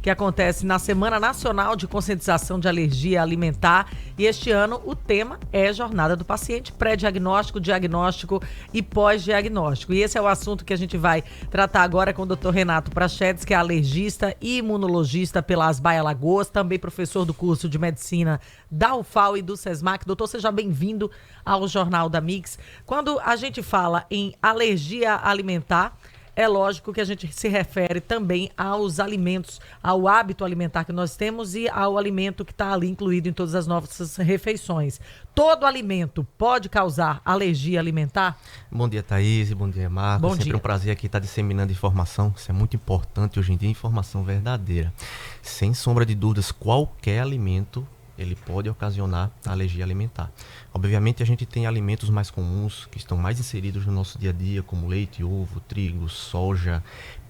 que acontece na Semana Nacional de Conscientização de Alergia Alimentar. E este ano o tema é Jornada do Paciente, pré-diagnóstico, diagnóstico e pós-diagnóstico. E esse é o assunto que a gente vai tratar agora com o Dr. Renato Prachedes, que é alergista e imunologista pela Asbaia Alagoas, também professor do curso de medicina da UFAL e do SESMAC. Doutor, seja bem-vindo ao Jornal da Mix. Quando a gente fala em alergia alimentar, é lógico que a gente se refere também aos alimentos, ao hábito alimentar que nós temos e ao alimento que está ali incluído em todas as nossas refeições. Todo alimento pode causar alergia alimentar? Bom dia, Thaís. Bom dia, Marcos. Bom Sempre dia. um prazer aqui estar disseminando informação. Isso é muito importante hoje em dia, informação verdadeira. Sem sombra de dúvidas, qualquer alimento ele pode ocasionar alergia alimentar. Obviamente, a gente tem alimentos mais comuns, que estão mais inseridos no nosso dia a dia, como leite, ovo, trigo, soja,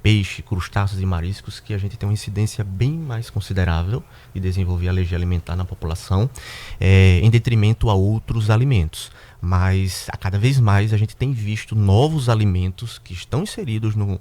peixe, crustáceos e mariscos, que a gente tem uma incidência bem mais considerável de desenvolver alergia alimentar na população, em detrimento a outros alimentos. Mas, a cada vez mais, a gente tem visto novos alimentos que estão inseridos no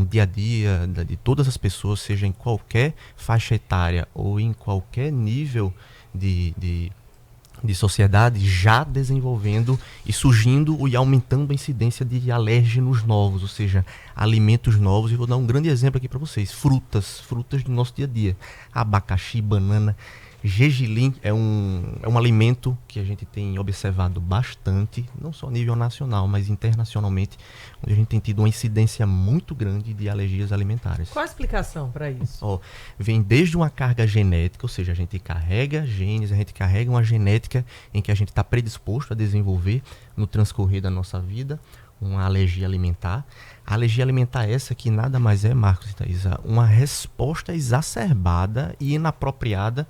dia a dia de todas as pessoas, seja em qualquer faixa etária ou em qualquer nível de sociedade, já desenvolvendo e surgindo e aumentando a incidência de alérgenos novos, ou seja, alimentos novos. E vou dar um grande exemplo aqui para vocês: frutas do nosso dia a dia, abacaxi, banana. Gergelim é um alimento que a gente tem observado bastante, não só a nível nacional, mas internacionalmente, onde a gente tem tido uma incidência muito grande de alergias alimentares. Qual a explicação para isso? Vem desde uma carga genética, ou seja, a gente carrega genes, a gente carrega uma genética em que a gente está predisposto a desenvolver no transcorrer da nossa vida uma alergia alimentar. A alergia alimentar essa que nada mais é, Marcos e Thaís, uma resposta exacerbada e inapropriada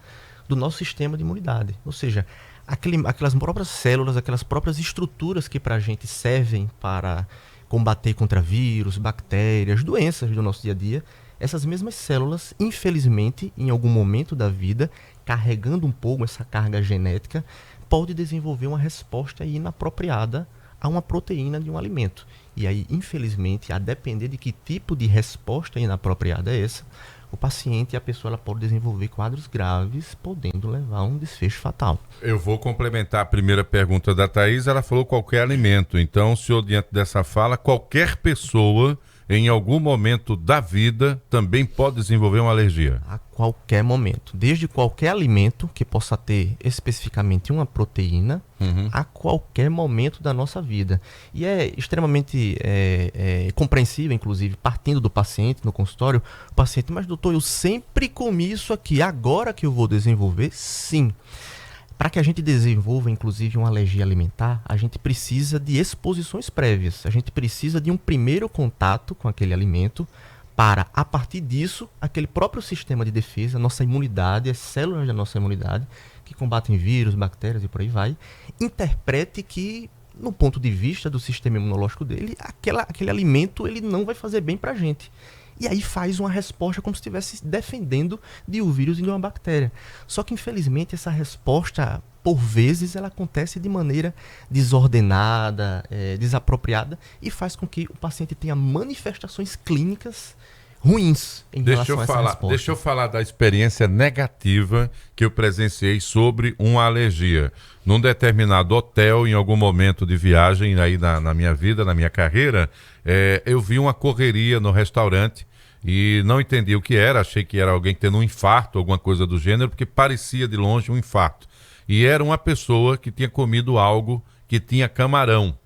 do nosso sistema de imunidade. Ou seja, aquelas próprias células, aquelas próprias estruturas que para a gente servem para combater contra vírus, bactérias, doenças do nosso dia a dia, essas mesmas células, infelizmente, em algum momento da vida, carregando um pouco essa carga genética, pode desenvolver uma resposta inapropriada a uma proteína de um alimento. E aí, infelizmente, a depender de que tipo de resposta inapropriada é essa, o paciente e a pessoa ela pode desenvolver quadros graves, podendo levar a um desfecho fatal. Eu vou complementar a primeira pergunta da Thaís. Ela falou qualquer alimento. Então, o senhor, diante dessa fala, qualquer pessoa, em algum momento da vida, também pode desenvolver uma alergia? A qualquer momento. Desde qualquer alimento que possa ter especificamente uma proteína, a qualquer momento da nossa vida. E é extremamente compreensível, inclusive, partindo do paciente no consultório, o paciente: mas doutor, eu sempre comi isso aqui, agora que eu vou desenvolver? Sim. Para que a gente desenvolva, inclusive, uma alergia alimentar, a gente precisa de exposições prévias. A gente precisa de um primeiro contato com aquele alimento para, a partir disso, aquele próprio sistema de defesa, nossa imunidade, as células da nossa imunidade, que combatem vírus, bactérias e por aí vai, interprete que, no ponto de vista do sistema imunológico dele, aquele alimento ele não vai fazer bem para a gente. E aí faz uma resposta como se estivesse defendendo de um vírus e de uma bactéria. Só que, infelizmente, essa resposta, por vezes, ela acontece de maneira desordenada, desapropriada, e faz com que o paciente tenha manifestações clínicas ruins em relação a essa resposta. Deixa eu falar da experiência negativa que eu presenciei sobre uma alergia. Num determinado hotel, em algum momento de viagem aí na minha vida, na minha carreira, eu vi uma correria no restaurante e não entendi o que era. Achei que era alguém tendo um infarto, alguma coisa do gênero, porque parecia de longe um infarto. E era uma pessoa que tinha comido algo que tinha camarão.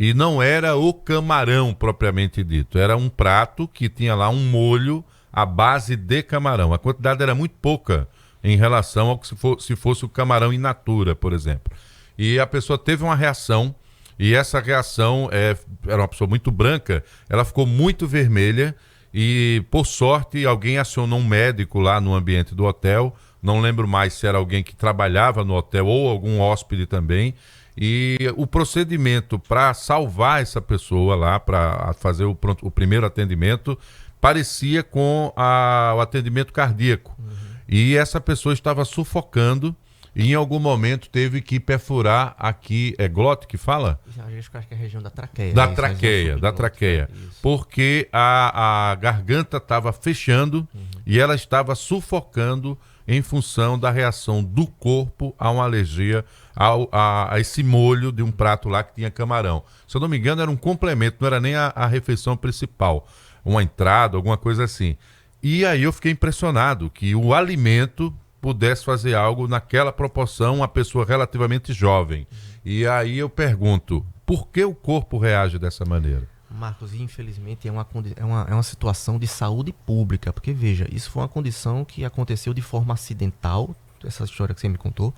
E não era o camarão propriamente dito, era um prato que tinha lá um molho à base de camarão. A quantidade era muito pouca em relação ao que se fosse o camarão in natura, por exemplo. E a pessoa teve uma reação, e essa reação era uma pessoa muito branca, ela ficou muito vermelha e, por sorte, alguém acionou um médico lá no ambiente do hotel. Não lembro mais se era alguém que trabalhava no hotel ou algum hóspede também. E o procedimento para salvar essa pessoa lá, para fazer o primeiro atendimento, parecia com o atendimento cardíaco. E essa pessoa estava sufocando e em algum momento teve que perfurar aqui, é glote que fala? Acho que é a região da traqueia. Da traqueia. Porque a garganta estava fechando e ela estava sufocando em função da reação do corpo a uma alergia a esse molho de um prato lá que tinha camarão. Se eu não me engano, era um complemento, não era nem a refeição principal. Uma entrada, alguma coisa assim. E aí eu fiquei impressionado que o alimento pudesse fazer algo naquela proporção, uma pessoa relativamente jovem. E aí eu pergunto, por que o corpo reage dessa maneira? Marcos, infelizmente é uma situação de saúde pública, porque veja, isso foi uma condição que aconteceu de forma acidental, essa história que você me contou,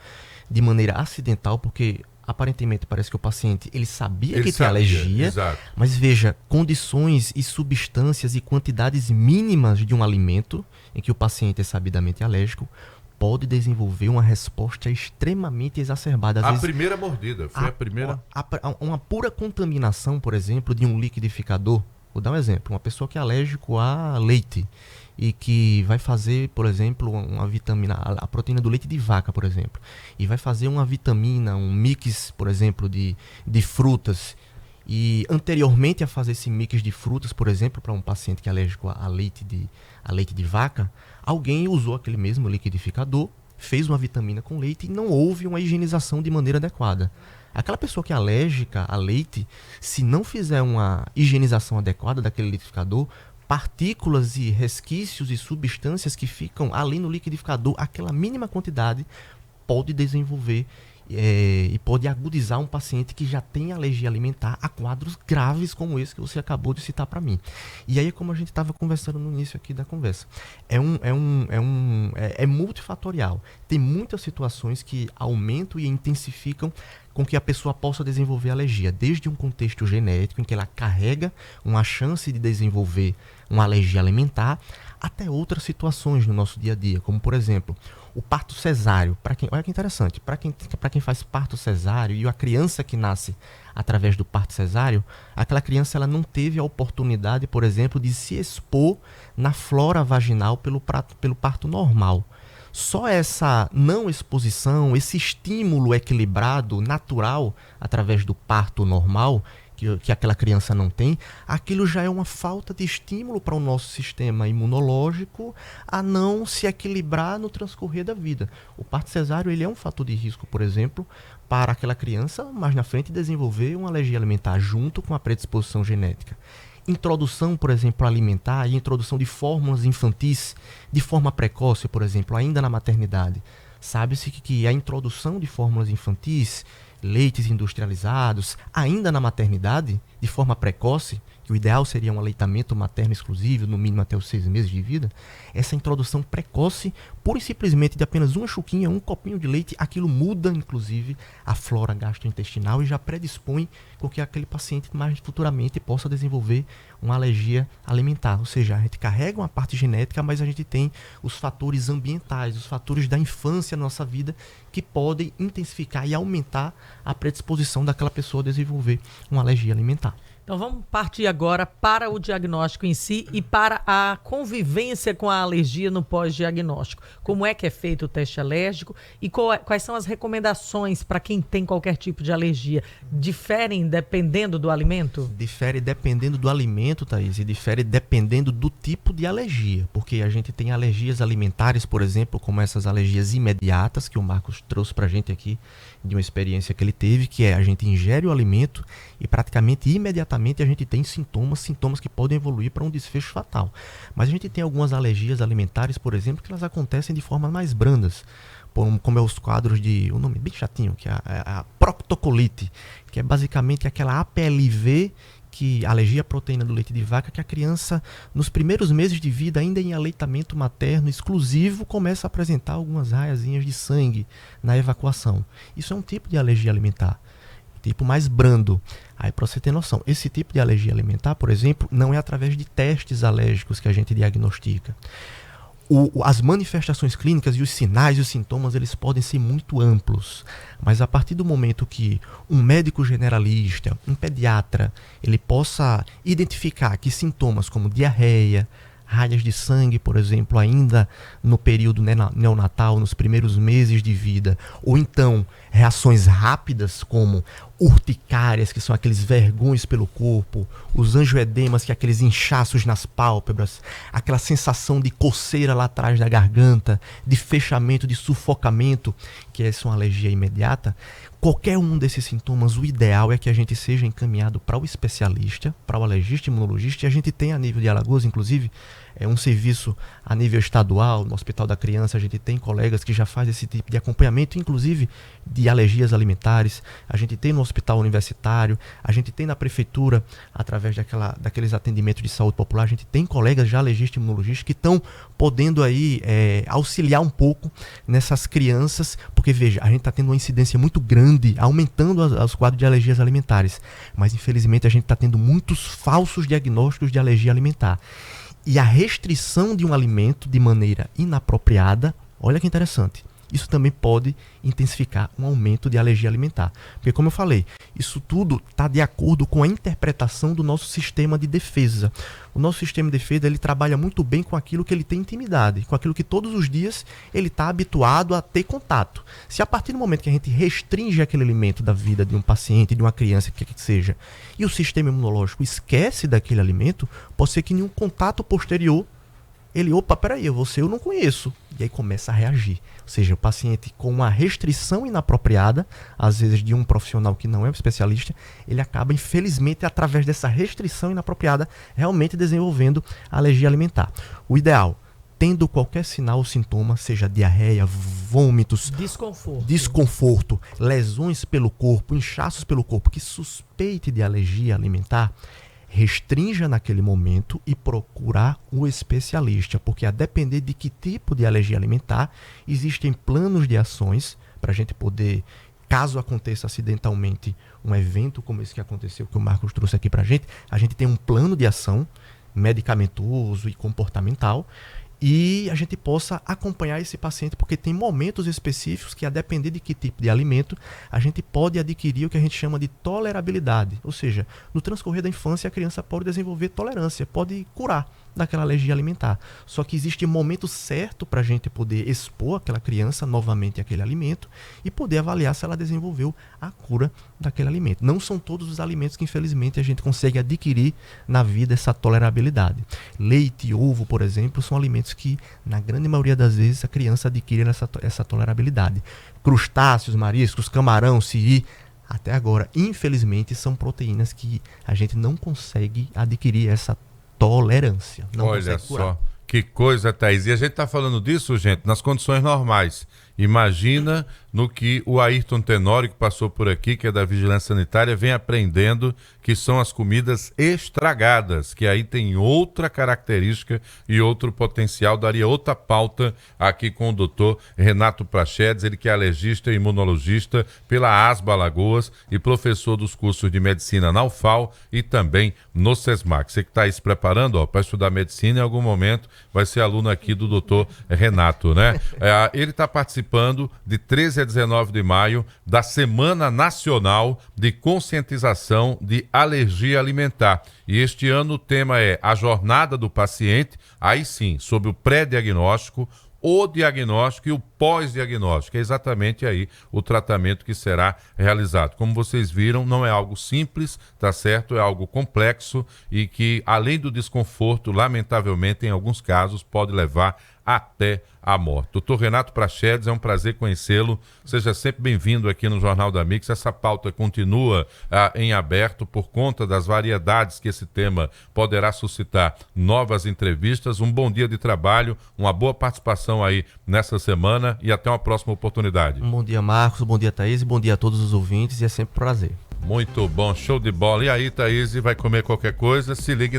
de maneira acidental, porque aparentemente parece que o paciente ele sabia que tinha alergia, exato. Mas veja, condições e substâncias e quantidades mínimas de um alimento em que o paciente é sabidamente alérgico pode desenvolver uma resposta extremamente exacerbada. Às vezes, primeira mordida, foi a primeira... Uma pura contaminação, por exemplo, de um liquidificador. Vou dar um exemplo. Uma pessoa que é alérgico a leite e que vai fazer, por exemplo, uma vitamina, a proteína do leite de vaca, por exemplo, e vai fazer uma vitamina, um mix, por exemplo, de frutas. E anteriormente a fazer esse mix de frutas, por exemplo, para um paciente que é alérgico a leite de vaca, alguém usou aquele mesmo liquidificador, fez uma vitamina com leite e não houve uma higienização de maneira adequada. Aquela pessoa que é alérgica a leite, se não fizer uma higienização adequada daquele liquidificador, partículas e resquícios e substâncias que ficam ali no liquidificador, aquela mínima quantidade pode desenvolver e pode agudizar um paciente que já tem alergia alimentar a quadros graves como esse que você acabou de citar para mim. E aí, como a gente estava conversando no início aqui da conversa, é multifatorial. Tem muitas situações que aumentam e intensificam com que a pessoa possa desenvolver alergia, desde um contexto genético em que ela carrega uma chance de desenvolver uma alergia alimentar, até outras situações no nosso dia a dia, como por exemplo, o parto cesáreo. Olha que interessante, para quem faz parto cesáreo e a criança que nasce através do parto cesáreo, aquela criança ela não teve a oportunidade, por exemplo, de se expor na flora vaginal pelo parto normal. Só essa não exposição, esse estímulo equilibrado, natural, através do parto normal, que aquela criança não tem, aquilo já é uma falta de estímulo para o nosso sistema imunológico a não se equilibrar no transcorrer da vida. O parto cesáreo ele é um fator de risco, por exemplo, para aquela criança mais na frente desenvolver uma alergia alimentar junto com a predisposição genética. Introdução, por exemplo, alimentar e introdução de fórmulas infantis de forma precoce, por exemplo, ainda na maternidade. Sabe-se que a introdução de fórmulas infantis, leites industrializados, ainda na maternidade, de forma precoce, que o ideal seria um aleitamento materno exclusivo, no mínimo até os 6 meses de vida, essa introdução precoce, pura e simplesmente de apenas uma chuquinha, um copinho de leite, aquilo muda, inclusive, a flora gastrointestinal e já predispõe com que aquele paciente mais futuramente possa desenvolver uma alergia alimentar. Ou seja, a gente carrega uma parte genética, mas a gente tem os fatores ambientais, os fatores da infância na nossa vida que podem intensificar e aumentar a predisposição daquela pessoa a desenvolver uma alergia alimentar. Então vamos partir agora para o diagnóstico em si e para a convivência com a alergia no pós-diagnóstico. Como é que é feito o teste alérgico e quais são as recomendações para quem tem qualquer tipo de alergia? Diferem dependendo do alimento? Difere dependendo do alimento, Thaís, e difere dependendo do tipo de alergia, porque a gente tem alergias alimentares, por exemplo, como essas alergias imediatas que o Marcos trouxe para a gente aqui, de uma experiência que ele teve, que é a gente ingere o alimento e praticamente imediatamente a gente tem sintomas que podem evoluir para um desfecho fatal. Mas a gente tem algumas alergias alimentares, por exemplo, que elas acontecem de formas mais brandas, como é os quadros de, um nome bem chatinho, que é a proctocolite, que é basicamente aquela APLV, que alergia à proteína do leite de vaca, que a criança, nos primeiros meses de vida, ainda em aleitamento materno exclusivo, começa a apresentar algumas raiazinhas de sangue na evacuação. Isso é um tipo de alergia alimentar, tipo mais brando. Aí, para você ter noção, esse tipo de alergia alimentar, por exemplo, não é através de testes alérgicos que a gente diagnostica. As manifestações clínicas e os sinais e os sintomas, eles podem ser muito amplos, mas a partir do momento que um médico generalista, um pediatra, ele possa identificar que sintomas como diarreia, raias de sangue, por exemplo, ainda no período neonatal, nos primeiros meses de vida, ou então reações rápidas como urticárias, que são aqueles vergões pelo corpo, os angioedemas, que é aqueles inchaços nas pálpebras, aquela sensação de coceira lá atrás da garganta, de fechamento, de sufocamento, que essa é uma alergia imediata. Qualquer um desses sintomas, o ideal é que a gente seja encaminhado para o especialista, para o alergista imunologista, e a gente tem a nível de Alagoas, inclusive, um serviço a nível estadual, no Hospital da Criança, a gente tem colegas que já fazem esse tipo de acompanhamento, inclusive de alergias alimentares, a gente tem no Hospital Universitário, a gente tem na Prefeitura, através daqueles atendimentos de saúde popular, a gente tem colegas já alergistas e imunologistas que estão podendo aí auxiliar um pouco nessas crianças, porque veja, a gente está tendo uma incidência muito grande, aumentando os quadros de alergias alimentares, mas infelizmente a gente está tendo muitos falsos diagnósticos de alergia alimentar. E a restrição de um alimento de maneira inapropriada, olha que interessante, isso também pode intensificar um aumento de alergia alimentar. Porque, como eu falei, isso tudo está de acordo com a interpretação do nosso sistema de defesa. O nosso sistema de defesa, ele trabalha muito bem com aquilo que ele tem intimidade, com aquilo que todos os dias ele está habituado a ter contato. Se a partir do momento que a gente restringe aquele alimento da vida de um paciente, de uma criança, que seja, e o sistema imunológico esquece daquele alimento, pode ser que em um contato posterior ele, peraí, eu não conheço. E aí começa a reagir. Ou seja, o paciente com uma restrição inapropriada, às vezes de um profissional que não é um especialista, ele acaba, infelizmente, através dessa restrição inapropriada, realmente desenvolvendo alergia alimentar. O ideal, tendo qualquer sinal ou sintoma, seja diarreia, vômitos, desconforto, lesões pelo corpo, inchaços pelo corpo, que suspeite de alergia alimentar, restrinja naquele momento e procurar um especialista, porque a depender de que tipo de alergia alimentar, existem planos de ações para a gente poder, caso aconteça acidentalmente um evento como esse que aconteceu, que o Marcos trouxe aqui para a gente tem um plano de ação medicamentoso e comportamental, e a gente possa acompanhar esse paciente, porque tem momentos específicos que, a depender de que tipo de alimento, a gente pode adquirir o que a gente chama de tolerabilidade. Ou seja, no transcorrer da infância, a criança pode desenvolver tolerância, pode curar daquela alergia alimentar. Só que existe um momento certo para a gente poder expor aquela criança novamente àquele alimento e poder avaliar se ela desenvolveu a cura daquele alimento. Não são todos os alimentos que, infelizmente, a gente consegue adquirir na vida essa tolerabilidade. Leite e ovo, por exemplo, são alimentos que, na grande maioria das vezes, a criança adquire essa tolerabilidade. Crustáceos, mariscos, camarão, siri, até agora, infelizmente, são proteínas que a gente não consegue adquirir essa tolerância. Não Olha só, que coisa, Thaís. E a gente está falando disso, gente, nas condições normais. Imagina no que o Ayrton Tenório, que passou por aqui, que é da Vigilância Sanitária, vem aprendendo que são as comidas estragadas, que aí tem outra característica e outro potencial. Daria outra pauta aqui com o doutor Renato Prachedes, ele que é alergista e imunologista pela ASBA Alagoas e professor dos cursos de medicina na UFAL e também no SESMAC. Você que está aí se preparando para estudar medicina, em algum momento vai ser aluno aqui do doutor Renato, né? Ele está participando de 13 a 19 de maio da Semana Nacional de Conscientização de Alergia Alimentar. E este ano o tema é a jornada do paciente, aí sim, sobre o pré-diagnóstico, o diagnóstico e o pós-diagnóstico. É exatamente aí o tratamento que será realizado. Como vocês viram, não é algo simples, tá certo? É algo complexo e que, além do desconforto, lamentavelmente, em alguns casos, pode levar até a morte. Doutor Renato Prachedes, é um prazer conhecê-lo. Seja sempre bem-vindo aqui no Jornal da Mix. Essa pauta continua em aberto por conta das variedades que esse tema poderá suscitar novas entrevistas. Um bom dia de trabalho, uma boa participação aí nessa semana e até uma próxima oportunidade. Um bom dia, Marcos, bom dia, Thaís, e bom dia a todos os ouvintes, e é sempre um prazer. Muito bom, show de bola. E aí, Thaís, vai comer qualquer coisa? Se ligue na